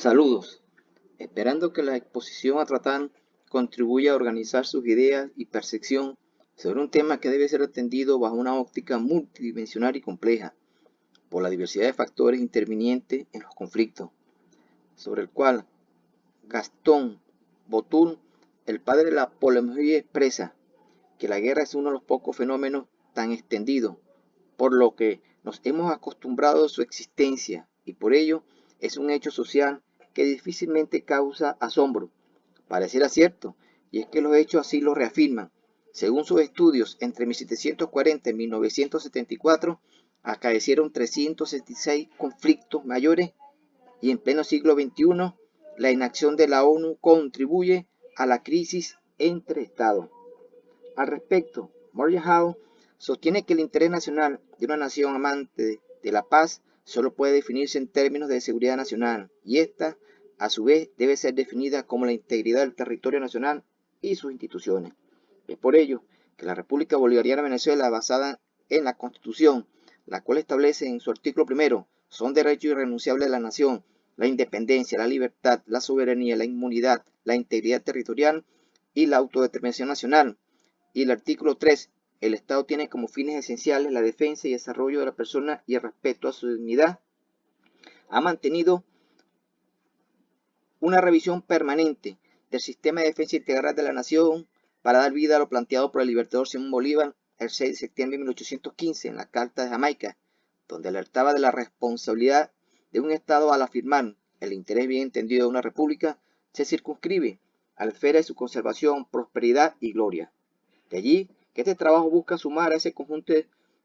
Saludos, esperando que la exposición a tratar contribuya a organizar sus ideas y percepción sobre un tema que debe ser atendido bajo una óptica multidimensional y compleja, por la diversidad de factores intervinientes en los conflictos, sobre el cual Gastón Botul, el padre de la polemología, expresa que la guerra es uno de los pocos fenómenos tan extendidos, por lo que nos hemos acostumbrado a su existencia y por ello es un hecho social que difícilmente causa asombro. Pareciera cierto, y es que los hechos así lo reafirman. Según sus estudios, entre 1740 y 1974 acaecieron 366 conflictos mayores y en pleno siglo XXI la inacción de la ONU contribuye a la crisis entre estados. Al respecto, Morgan Howe sostiene que el interés nacional de una nación amante de la paz solo puede definirse en términos de seguridad nacional, y esta, a su vez, debe ser definida como la integridad del territorio nacional y sus instituciones. Es por ello que la República Bolivariana de Venezuela, basada en la Constitución, la cual establece en su artículo primero, son derechos irrenunciables de la nación, la independencia, la libertad, la soberanía, la inmunidad, la integridad territorial y la autodeterminación nacional. Y el artículo 3, el Estado tiene como fines esenciales la defensa y desarrollo de la persona y el respeto a su dignidad. Ha mantenido una revisión permanente del sistema de defensa integral de la nación para dar vida a lo planteado por el libertador Simón Bolívar el 6 de septiembre de 1815 en la Carta de Jamaica, donde alertaba de la responsabilidad de un Estado al afirmar el interés bien entendido de una república se circunscribe a la esfera de su conservación, prosperidad y gloria. De allí que este trabajo busca sumar a ese conjunto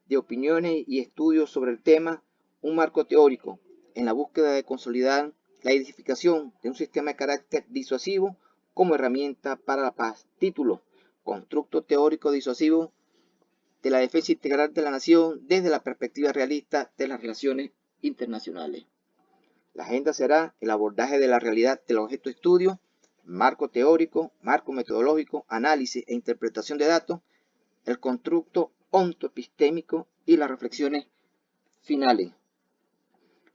de opiniones y estudios sobre el tema un marco teórico en la búsqueda de consolidar la edificación de un sistema de carácter disuasivo como herramienta para la paz. Título: Constructo teórico disuasivo de la defensa integral de la nación desde la perspectiva realista de las relaciones internacionales. La agenda será el abordaje de la realidad del objeto de estudio, marco teórico, marco metodológico, análisis e interpretación de datos, el constructo ontoepistémico y las reflexiones finales.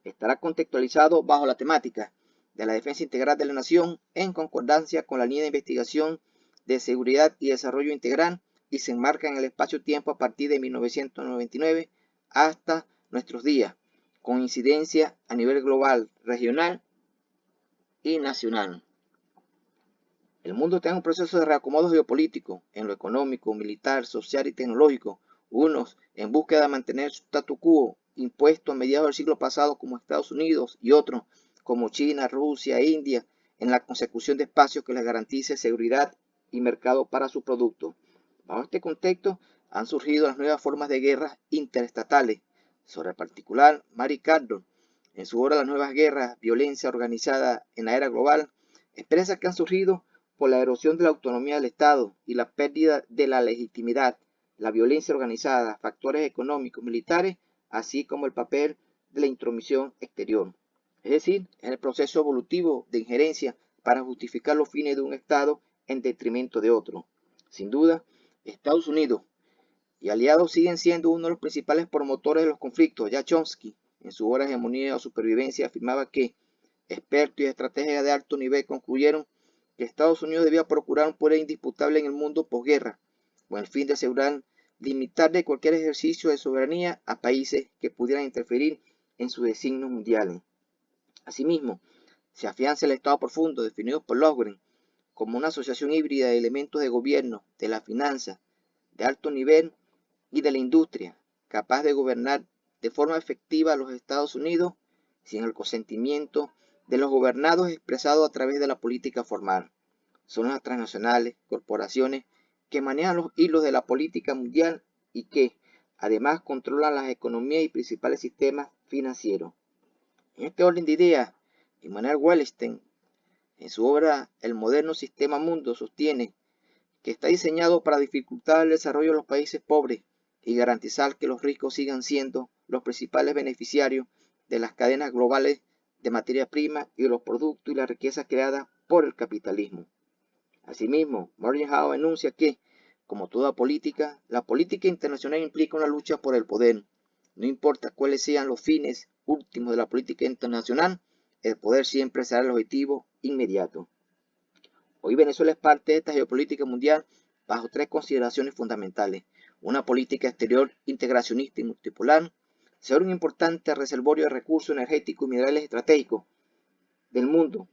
Estará contextualizado bajo la temática de la defensa integral de la nación en concordancia con la línea de investigación de seguridad y desarrollo integral y se enmarca en el espacio-tiempo a partir de 1999 hasta nuestros días, con incidencia a nivel global, regional y nacional. El mundo está en un proceso de reacomodo geopolítico, en lo económico, militar, social y tecnológico, unos en búsqueda de mantener su statu quo impuesto a mediados del siglo pasado como Estados Unidos y otros como China, Rusia e India en la consecución de espacios que les garantice seguridad y mercado para sus productos. Bajo este contexto han surgido las nuevas formas de guerras interestatales. Sobre el particular, Mary Cardon, en su obra Las nuevas guerras, violencia organizada en la era global, expresa que han surgido por la erosión de la autonomía del Estado y la pérdida de la legitimidad, la violencia organizada, factores económicos, militares, así como el papel de la intromisión exterior. Es decir, en el proceso evolutivo de injerencia para justificar los fines de un Estado en detrimento de otro. Sin duda, Estados Unidos y aliados siguen siendo uno de los principales promotores de los conflictos. Ya Chomsky, en su obra Hegemonía o Supervivencia, afirmaba que expertos y estrategias de alto nivel concluyeron que Estados Unidos debía procurar un poder indisputable en el mundo posguerra, con el fin de asegurar limitar de cualquier ejercicio de soberanía a países que pudieran interferir en sus designios mundiales. Asimismo, se afianza el Estado profundo, definido por Lofgren como una asociación híbrida de elementos de gobierno, de la finanza, de alto nivel y de la industria, capaz de gobernar de forma efectiva a los Estados Unidos sin el consentimiento de los gobernados expresado a través de la política formal. Son las transnacionales, corporaciones que manejan los hilos de la política mundial y que, además, controlan las economías y principales sistemas financieros. En este orden de ideas, Immanuel Wallerstein, en su obra El moderno sistema mundo, sostiene que está diseñado para dificultar el desarrollo de los países pobres y garantizar que los ricos sigan siendo los principales beneficiarios de las cadenas globales de materia prima y de los productos y la riqueza creada por el capitalismo. Asimismo, Morgan Howe enuncia que, como toda política, la política internacional implica una lucha por el poder. No importa cuáles sean los fines últimos de la política internacional, el poder siempre será el objetivo inmediato. Hoy Venezuela es parte de esta geopolítica mundial bajo tres consideraciones fundamentales: una política exterior integracionista y multipolar, ser un importante reservorio de recursos energéticos y minerales estratégicos del mundo,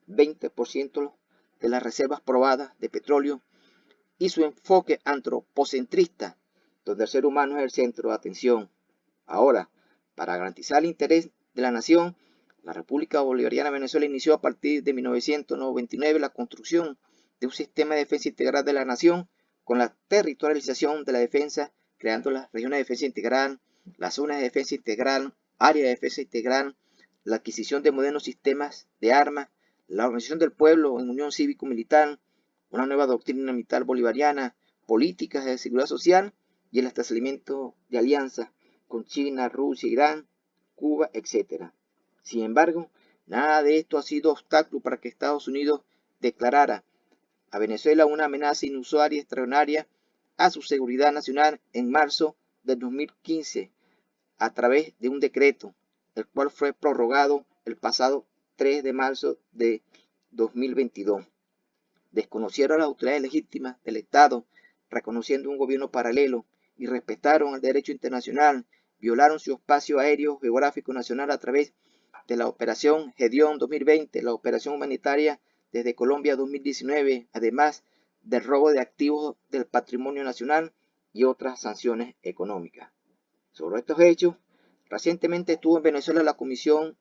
20% de las reservas probadas de petróleo, y su enfoque antropocentrista, donde el ser humano es el centro de atención. Ahora, para garantizar el interés de la nación, la República Bolivariana de Venezuela inició a partir de 1999 la construcción de un sistema de defensa integral de la nación con la territorialización de la defensa, creando las regiones de defensa integral, las zonas de defensa integral, áreas de defensa integral, la adquisición de modernos sistemas de armas, la organización del pueblo en unión cívico-militar, una nueva doctrina militar bolivariana, políticas de seguridad social y el establecimiento de alianzas con China, Rusia, Irán, Cuba, etc. Sin embargo, nada de esto ha sido obstáculo para que Estados Unidos declarara a Venezuela una amenaza inusual y extraordinaria a su seguridad nacional en marzo del 2015 a través de un decreto, el cual fue prorrogado el pasado 3 de marzo de 2022. Desconocieron las autoridades legítimas del Estado, reconociendo un gobierno paralelo, y respetaron el derecho internacional, violaron su espacio aéreo geográfico nacional a través de la Operación Gedeón 2020, la operación humanitaria desde Colombia 2019, además del robo de activos del patrimonio nacional y otras sanciones económicas. Sobre estos hechos, recientemente estuvo en Venezuela la Comisión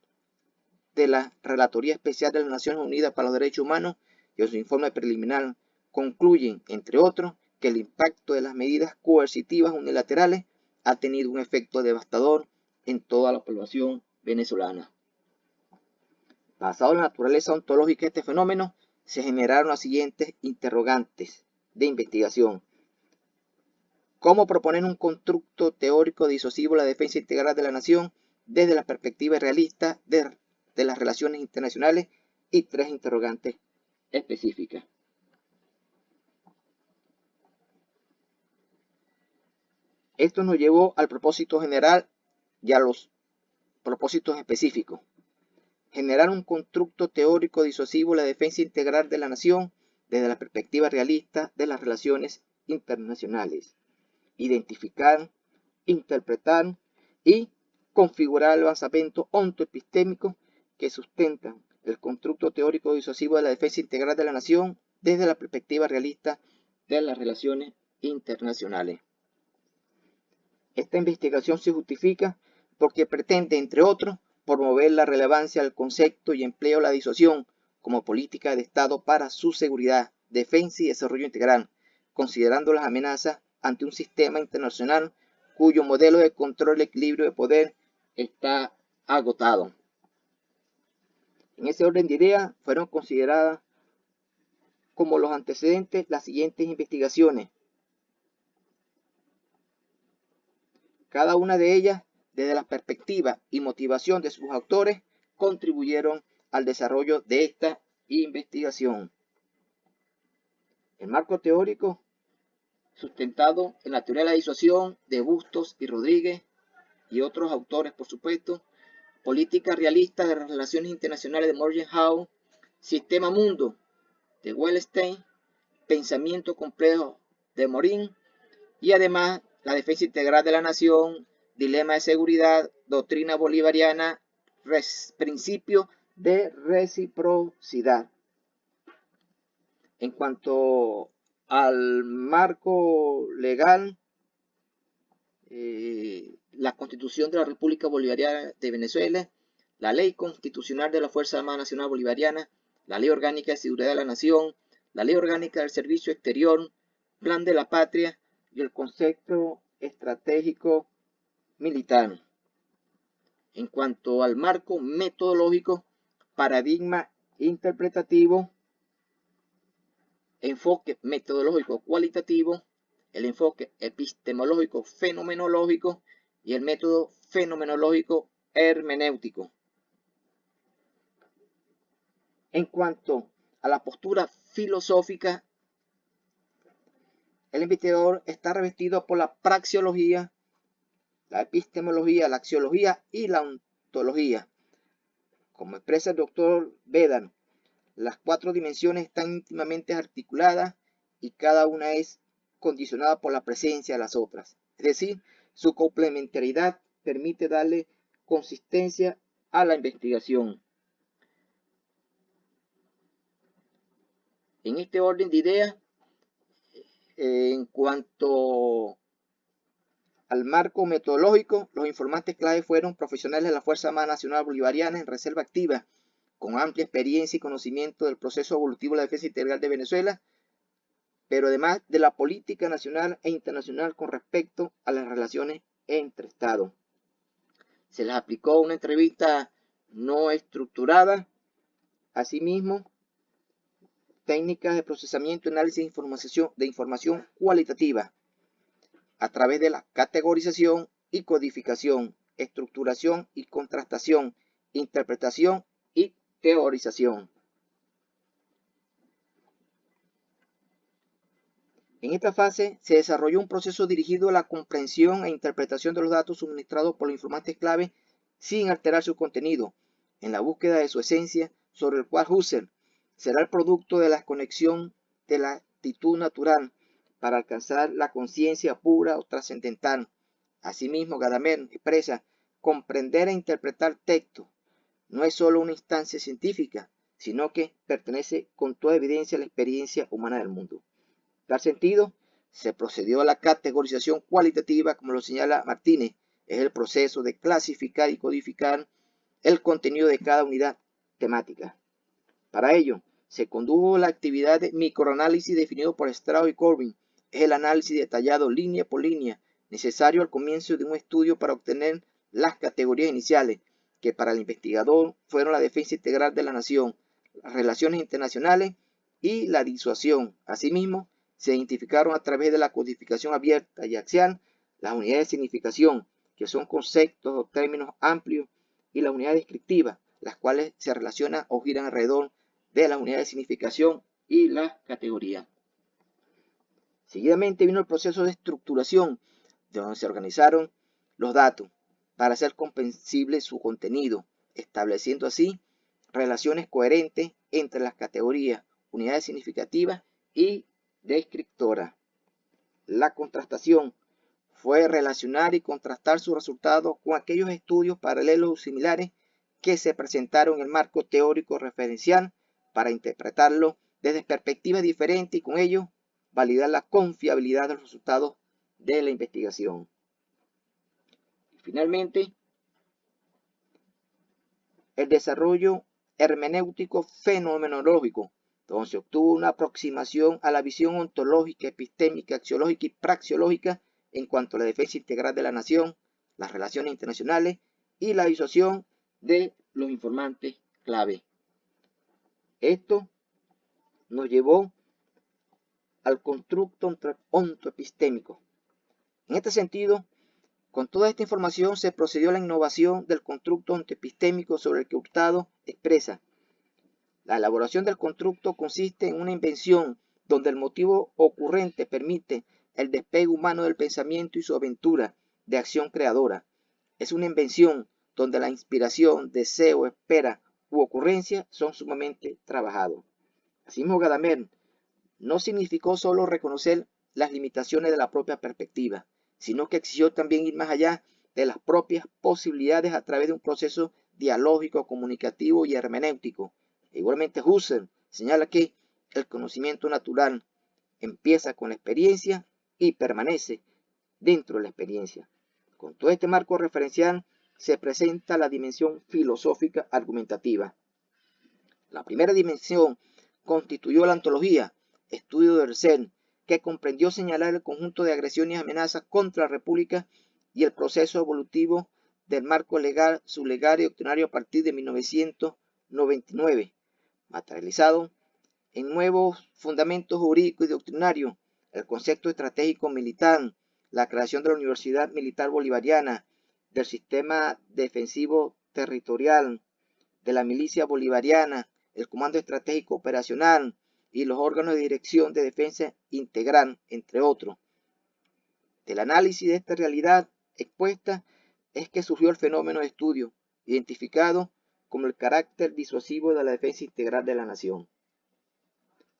de la Relatoría Especial de las Naciones Unidas para los Derechos Humanos, y en su informe preliminar concluyen, entre otros, que el impacto de las medidas coercitivas unilaterales ha tenido un efecto devastador en toda la población venezolana. Basado en la naturaleza ontológica de este fenómeno, se generaron las siguientes interrogantes de investigación. ¿Cómo proponer un constructo teórico disuasivo de la defensa integral de la nación desde la perspectiva realista de las relaciones internacionales? Y tres interrogantes específicas. Esto nos llevó al propósito general y a los propósitos específicos. Generar un constructo teórico disuasivo de la defensa integral de la nación desde la perspectiva realista de las relaciones internacionales. Identificar, interpretar y configurar el avanzamiento ontoepistémico que sustentan el constructo teórico disuasivo de la defensa integral de la nación desde la perspectiva realista de las relaciones internacionales. Esta investigación se justifica porque pretende, entre otros, promover la relevancia del concepto y empleo de la disuasión como política de Estado para su seguridad, defensa y desarrollo integral, considerando las amenazas ante un sistema internacional cuyo modelo de control y equilibrio de poder está agotado. En ese orden de ideas fueron consideradas como los antecedentes las siguientes investigaciones. Cada una de ellas, desde la perspectiva y motivación de sus autores, contribuyeron al desarrollo de esta investigación. El marco teórico, sustentado en la teoría de la disuasión de Bustos y Rodríguez y otros autores, por supuesto, política realista de las relaciones internacionales de Morgan Howe, Sistema Mundo de Wellstein, pensamiento complejo de Morin, y además la defensa integral de la nación, dilema de seguridad, doctrina bolivariana, principio de reciprocidad. En cuanto al marco legal, la Constitución de la República Bolivariana de Venezuela, la Ley Constitucional de la Fuerza Armada Nacional Bolivariana, la Ley Orgánica de Seguridad de la Nación, la Ley Orgánica del Servicio Exterior, Plan de la Patria y el Concepto Estratégico Militar. En cuanto al marco metodológico, paradigma interpretativo, enfoque metodológico cualitativo, el enfoque epistemológico fenomenológico y el método fenomenológico hermenéutico. En cuanto a la postura filosófica, el investigador está revestido por la praxeología, la epistemología, la axiología y la ontología, Como expresa el doctor Vedan, las 4 dimensiones están íntimamente articuladas y cada una es condicionada por la presencia de las otras. Es decir, su complementariedad permite darle consistencia a la investigación. En este orden de ideas, en cuanto al marco metodológico, los informantes clave fueron profesionales de la Fuerza Armada Nacional Bolivariana en reserva activa, con amplia experiencia y conocimiento del proceso evolutivo de la defensa integral de Venezuela, pero además de la política nacional e internacional con respecto a las relaciones entre Estados. Se les aplicó una entrevista no estructurada, asimismo, técnicas de procesamiento y análisis de información cualitativa, a través de la categorización y codificación, estructuración y contrastación, interpretación y teorización. En esta fase se desarrolló un proceso dirigido a la comprensión e interpretación de los datos suministrados por los informantes clave sin alterar su contenido, en la búsqueda de su esencia, sobre el cual Husserl será el producto de la conexión de la actitud natural para alcanzar la conciencia pura o trascendental. Asimismo, Gadamer expresa: comprender e interpretar texto no es solo una instancia científica, sino que pertenece con toda evidencia a la experiencia humana del mundo. En tal sentido, se procedió a la categorización cualitativa, como lo señala Martínez, es el proceso de clasificar y codificar el contenido de cada unidad temática. Para ello, se condujo la actividad de microanálisis definido por Strauss y Corbin. Es el análisis detallado línea por línea, necesario al comienzo de un estudio para obtener las categorías iniciales, que para el investigador fueron la defensa integral de la nación, las relaciones internacionales y la disuasión. Asimismo, se identificaron a través de la codificación abierta y axial las unidades de significación, que son conceptos o términos amplios, y la unidad descriptiva, las cuales se relacionan o giran alrededor de la unidad de significación y la categoría. Seguidamente vino el proceso de estructuración, de donde se organizaron los datos para hacer comprensible su contenido, estableciendo así relaciones coherentes entre las categorías, unidades significativas y descriptoras. La contrastación fue relacionar y contrastar sus resultados con aquellos estudios paralelos o similares que se presentaron en el marco teórico referencial para interpretarlo desde perspectivas diferentes y con ello validar la confiabilidad de los resultados de la investigación. Y finalmente, el desarrollo hermenéutico fenomenológico, donde se obtuvo una aproximación a la visión ontológica, epistémica, axiológica y praxeológica en cuanto a la defensa integral de la nación, las relaciones internacionales y la disuasión de los informantes clave. Esto nos llevó al constructo ontoepistémico. En este sentido, con toda esta información se procedió a la innovación del constructo ontoepistémico, sobre el que Hurtado expresa: la elaboración del constructo consiste en una invención donde el motivo ocurrente permite el despegue humano del pensamiento y su aventura de acción creadora. Es una invención donde la inspiración, deseo, espera u ocurrencia son sumamente trabajados. Asimismo, Gadamer no significó solo reconocer las limitaciones de la propia perspectiva, sino que exigió también ir más allá de las propias posibilidades a través de un proceso dialógico, comunicativo y hermenéutico. Igualmente, Husserl señala que el conocimiento natural empieza con la experiencia y permanece dentro de la experiencia. Con todo este marco referencial se presenta la dimensión filosófica argumentativa. La primera dimensión constituyó la ontología, estudio del ser, que comprendió señalar el conjunto de agresiones y amenazas contra la República y el proceso evolutivo del marco legal, sublegal y doctrinario a partir de 1999, materializado en nuevos fundamentos jurídicos y doctrinarios, el concepto estratégico militar, la creación de la Universidad Militar Bolivariana, del sistema defensivo territorial, de la milicia bolivariana, el Comando Estratégico Operacional y los órganos de dirección de defensa integral, entre otros. Del análisis de esta realidad expuesta es que surgió el fenómeno de estudio, identificado como el carácter disuasivo de la defensa integral de la nación.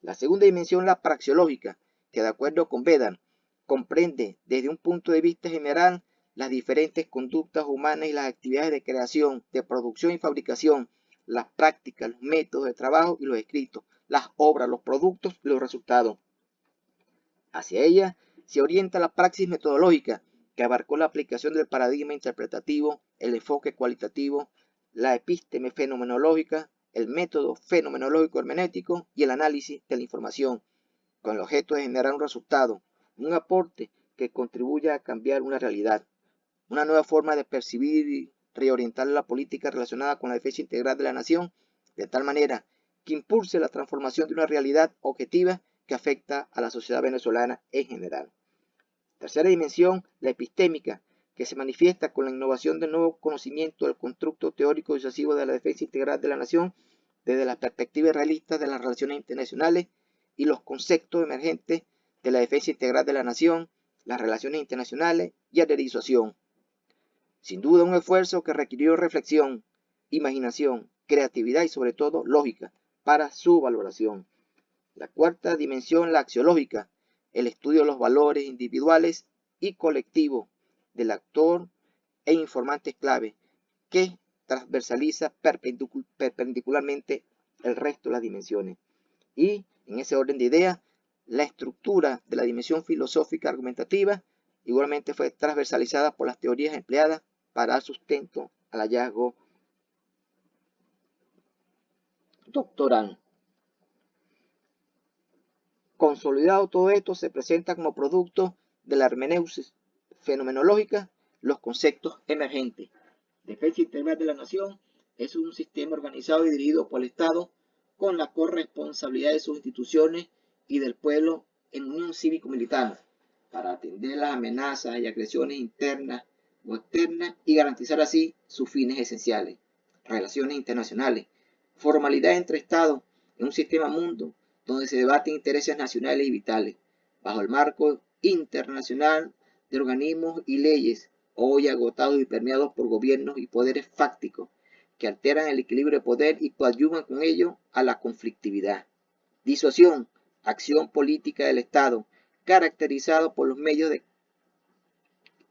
La segunda dimensión, la praxeológica, que de acuerdo con Vedant, comprende desde un punto de vista general las diferentes conductas humanas y las actividades de creación, de producción y fabricación, las prácticas, los métodos de trabajo y los escritos, las obras, los productos y los resultados. Hacia ella se orienta la praxis metodológica, que abarcó la aplicación del paradigma interpretativo, el enfoque cualitativo, la epísteme fenomenológica, el método fenomenológico hermenéutico y el análisis de la información, con el objeto de generar un resultado, un aporte que contribuya a cambiar una realidad, una nueva forma de percibir y reorientar la política relacionada con la defensa integral de la nación, de tal manera que impulse la transformación de una realidad objetiva que afecta a la sociedad venezolana en general. Tercera dimensión, la epistémica, que se manifiesta con la innovación del nuevo conocimiento del constructo teórico disuasivo de la defensa integral de la nación desde la perspectiva realista de las relaciones internacionales y los conceptos emergentes de la defensa integral de la nación, las relaciones internacionales y la disuasión. Sin duda un esfuerzo que requirió reflexión, imaginación, creatividad y sobre todo lógica para su valoración. La cuarta dimensión, la axiológica, el estudio de los valores individuales y colectivos del actor e informantes clave, que transversaliza perpendicularmente el resto de las dimensiones. Y, en ese orden de ideas, la estructura de la dimensión filosófica argumentativa igualmente fue transversalizada por las teorías empleadas para dar sustento al hallazgo doctoral. Consolidado todo esto, se presenta como producto de la hermenéutica fenomenológica los conceptos emergentes. Defensa integral de la nación es un sistema organizado y dirigido por el Estado con la corresponsabilidad de sus instituciones y del pueblo en unión cívico-militar para atender las amenazas y agresiones internas o externas y garantizar así sus fines esenciales. Relaciones internacionales, formalidad entre Estados en un sistema mundo donde se debaten intereses nacionales y vitales, bajo el marco internacional de organismos y leyes hoy agotados y permeados por gobiernos y poderes fácticos que alteran el equilibrio de poder y coadyuvan con ello a la conflictividad. Disuasión, acción política del Estado, caracterizado por los medios de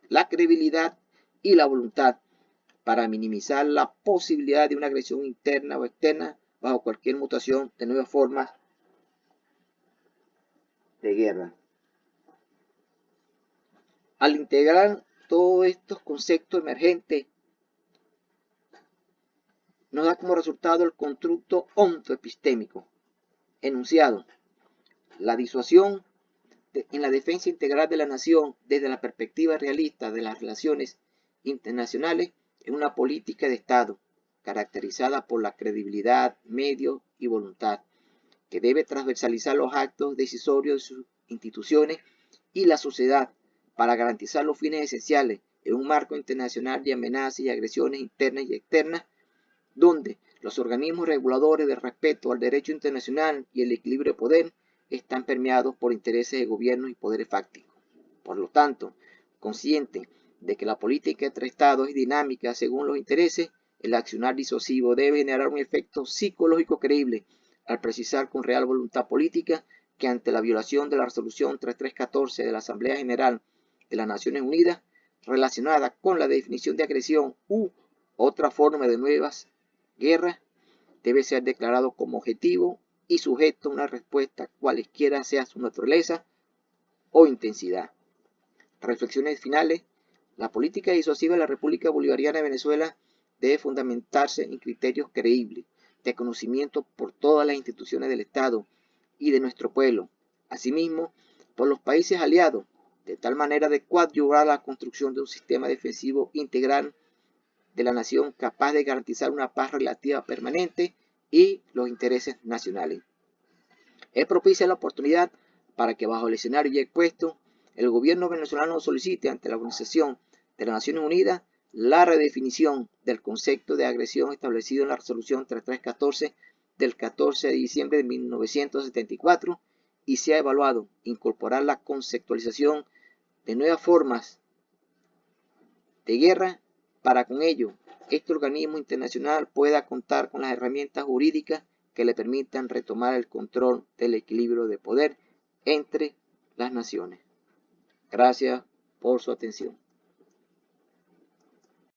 la credibilidad y la voluntad para minimizar la posibilidad de una agresión interna o externa bajo cualquier mutación de nuevas formas de guerra. Al integrar todos estos conceptos emergentes, nos da como resultado el constructo ontoepistémico enunciado. La disuasión en la defensa integral de la nación desde la perspectiva realista de las relaciones internacionales es una política de Estado caracterizada por la credibilidad, medios y voluntad, que debe transversalizar los actos decisorios de sus instituciones y la sociedad para garantizar los fines esenciales en un marco internacional de amenazas y agresiones internas y externas, donde los organismos reguladores de respeto al derecho internacional y el equilibrio de poder están permeados por intereses de gobiernos y poderes fácticos. Por lo tanto, consciente de que la política entre Estados es dinámica según los intereses, el accionar disuasivo debe generar un efecto psicológico creíble al precisar con real voluntad política que ante la violación de la resolución 3314 de la Asamblea General de las Naciones Unidas, relacionada con la definición de agresión u otra forma de nuevas guerras, debe ser declarado como objetivo y sujeto a una respuesta cualesquiera sea su naturaleza o intensidad. Reflexiones finales. La política disuasiva de la República Bolivariana de Venezuela debe fundamentarse en criterios creíbles, de conocimiento por todas las instituciones del Estado y de nuestro pueblo, asimismo por los países aliados, de tal manera de coadyuvar la construcción de un sistema defensivo integral de la nación capaz de garantizar una paz relativa permanente y los intereses nacionales. Es propicia la oportunidad para que bajo el escenario ya expuesto, el gobierno venezolano solicite ante la Organización de las Naciones Unidas la redefinición del concepto de agresión establecido en la resolución 3314 del 14 de diciembre de 1974 y sea evaluado incorporar la conceptualización de nuevas formas de guerra para con ello este organismo internacional pueda contar con las herramientas jurídicas que le permitan retomar el control del equilibrio de poder entre las naciones. Gracias por su atención.